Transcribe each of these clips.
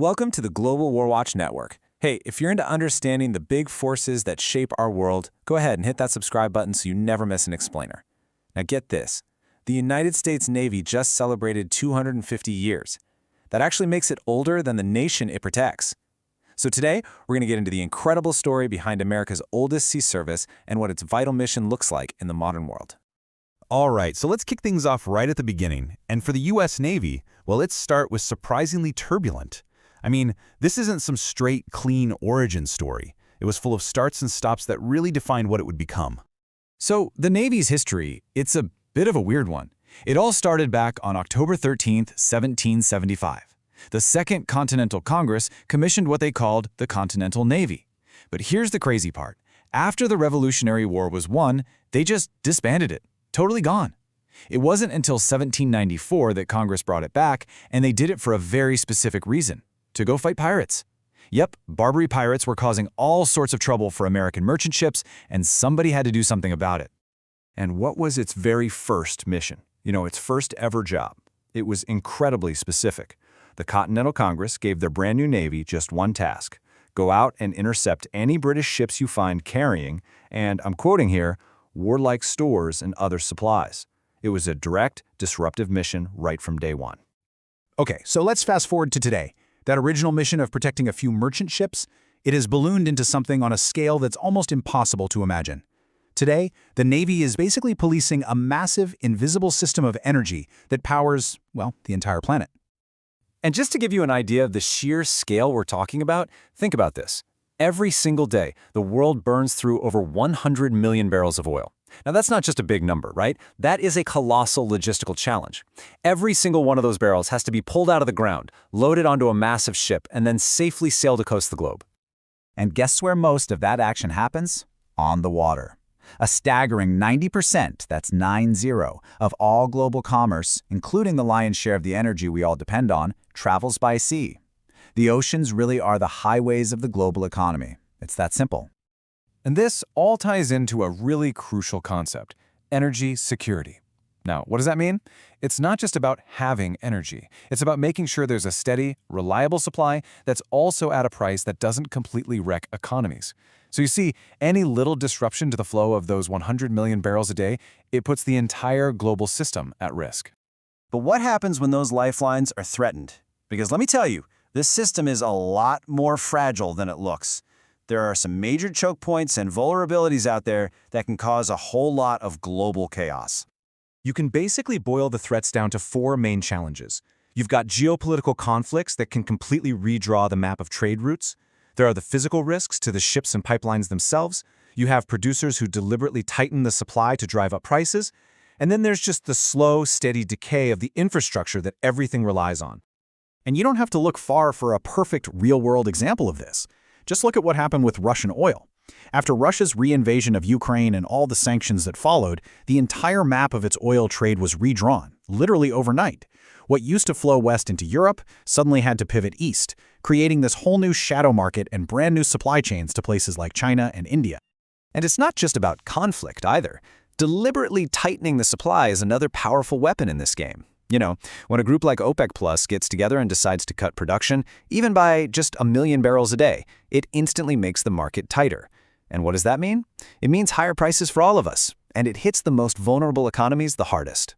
Welcome to the Global War Watch Network. Hey, if you're into understanding the big forces that shape our world, go ahead and hit that subscribe button so you never miss an explainer. Now get this. The United States Navy just celebrated 250 years. That actually makes it older than the nation it protects. So today, we're going to get into the incredible story behind America's oldest sea service and what its vital mission looks like in the modern world. All right, so let's kick things off right at the beginning. And for the U.S. Navy, well, let's start with surprisingly turbulent. I mean, this isn't some straight, clean origin story. It was full of starts and stops that really defined what it would become. So the Navy's history, it's a bit of a weird one. It all started back on October 13th, 1775. The Second Continental Congress commissioned what they called the Continental Navy. But here's the crazy part. After the Revolutionary War was won, they just disbanded it. Totally gone. It wasn't until 1794 that Congress brought it back, and they did it for a very specific reason: to go fight pirates. Yep, Barbary pirates were causing all sorts of trouble for American merchant ships, and somebody had to do something about it. And what was its very first mission? Its first ever job. It was incredibly specific. The Continental Congress gave their brand new Navy just one task: go out and intercept any British ships you find carrying, and I'm quoting here, warlike stores and other supplies. It was a direct, disruptive mission right from day one. Okay, so let's fast forward to today. That original mission of protecting a few merchant ships, it has ballooned into something on a scale that's almost impossible to imagine. Today, the Navy is basically policing a massive, invisible system of energy that powers, well, the entire planet. And just to give you an idea of the sheer scale we're talking about, think about this. Every single day, the world burns through over 100 million barrels of oil. Now, that's not just a big number, right? That is a colossal logistical challenge. Every single one of those barrels has to be pulled out of the ground, loaded onto a massive ship, and then safely sailed across the globe. And guess where most of that action happens? On the water. A staggering 90%, that's 90, of all global commerce, including the lion's share of the energy we all depend on, travels by sea. The oceans really are the highways of the global economy. It's that simple. And this all ties into a really crucial concept: energy security. Now, what does that mean? It's not just about having energy. It's about making sure there's a steady, reliable supply that's also at a price that doesn't completely wreck economies. So you see, any little disruption to the flow of those 100 million barrels a day, it puts the entire global system at risk. But what happens when those lifelines are threatened? Because let me tell you, this system is a lot more fragile than it looks. There are some major choke points and vulnerabilities out there that can cause a whole lot of global chaos. You can basically boil the threats down to four main challenges. You've got geopolitical conflicts that can completely redraw the map of trade routes. There are the physical risks to the ships and pipelines themselves. You have producers who deliberately tighten the supply to drive up prices. And then there's just the slow, steady decay of the infrastructure that everything relies on. And you don't have to look far for a perfect real-world example of this. Just look at what happened with Russian oil. After Russia's reinvasion of Ukraine and all the sanctions that followed, the entire map of its oil trade was redrawn, literally overnight. What used to flow west into Europe suddenly had to pivot east, creating this whole new shadow market and brand new supply chains to places like China and India. And it's not just about conflict either. Deliberately tightening the supply is another powerful weapon in this game. When a group like OPEC Plus gets together and decides to cut production, even by just 1 million barrels a day, it instantly makes the market tighter. And what does that mean? It means higher prices for all of us, and it hits the most vulnerable economies the hardest.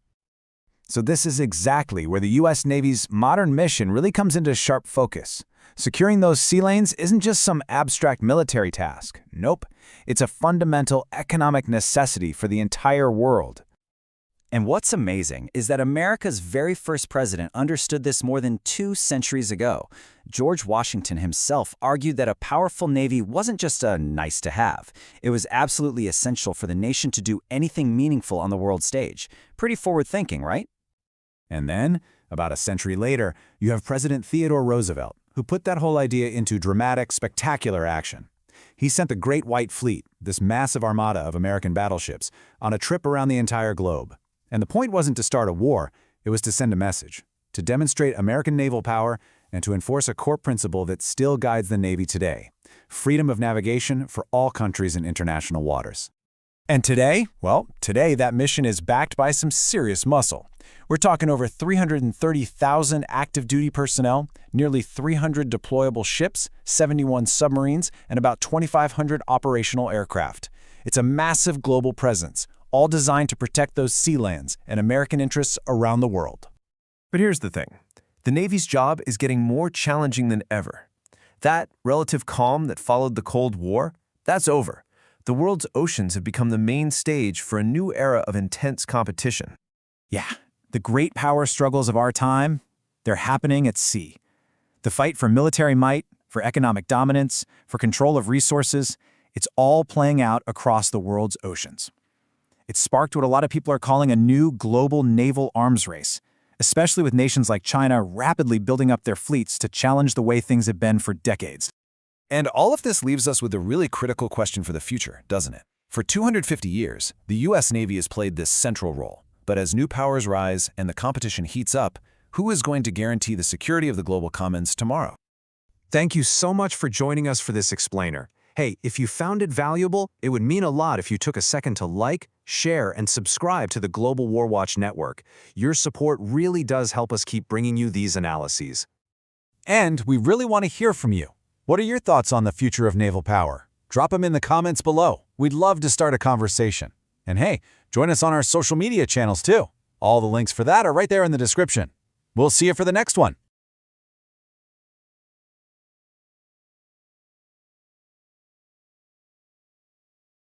So this is exactly where the U.S. Navy's modern mission really comes into sharp focus. Securing those sea lanes isn't just some abstract military task. Nope, it's a fundamental economic necessity for the entire world. And what's amazing is that America's very first president understood this more than 2 centuries ago. George Washington himself argued that a powerful navy wasn't just a nice to have. It was absolutely essential for the nation to do anything meaningful on the world stage. Pretty forward thinking, right? And then, about a century later, you have President Theodore Roosevelt, who put that whole idea into dramatic, spectacular action. He sent the Great White Fleet, this massive armada of American battleships, on a trip around the entire globe. And the point wasn't to start a war, it was to send a message, to demonstrate American naval power and to enforce a core principle that still guides the Navy today: freedom of navigation for all countries in international waters. And today, well, today that mission is backed by some serious muscle. We're talking over 330,000 active duty personnel, nearly 300 deployable ships, 71 submarines, and about 2,500 operational aircraft. It's a massive global presence, all designed to protect those sea lands and American interests around the world. But here's the thing. The Navy's job is getting more challenging than ever. That relative calm that followed the Cold War, that's over. The world's oceans have become the main stage for a new era of intense competition. Yeah, the great power struggles of our time, they're happening at sea. The fight for military might, for economic dominance, for control of resources, it's all playing out across the world's oceans. It's sparked what a lot of people are calling a new global naval arms race, especially with nations like China rapidly building up their fleets to challenge the way things have been for decades. And all of this leaves us with a really critical question for the future, doesn't it? For 250 years, the U.S. Navy has played this central role. But as new powers rise and the competition heats up, who is going to guarantee the security of the global commons tomorrow? Thank you so much for joining us for this explainer. Hey, if you found it valuable, it would mean a lot if you took a second to like, share, and subscribe to the Global War Watch Network. Your support really does help us keep bringing you these analyses. And we really want to hear from you. What are your thoughts on the future of naval power? Drop them in the comments below. We'd love to start a conversation. And hey, join us on our social media channels too. All the links for that are right there in the description. We'll see you for the next one.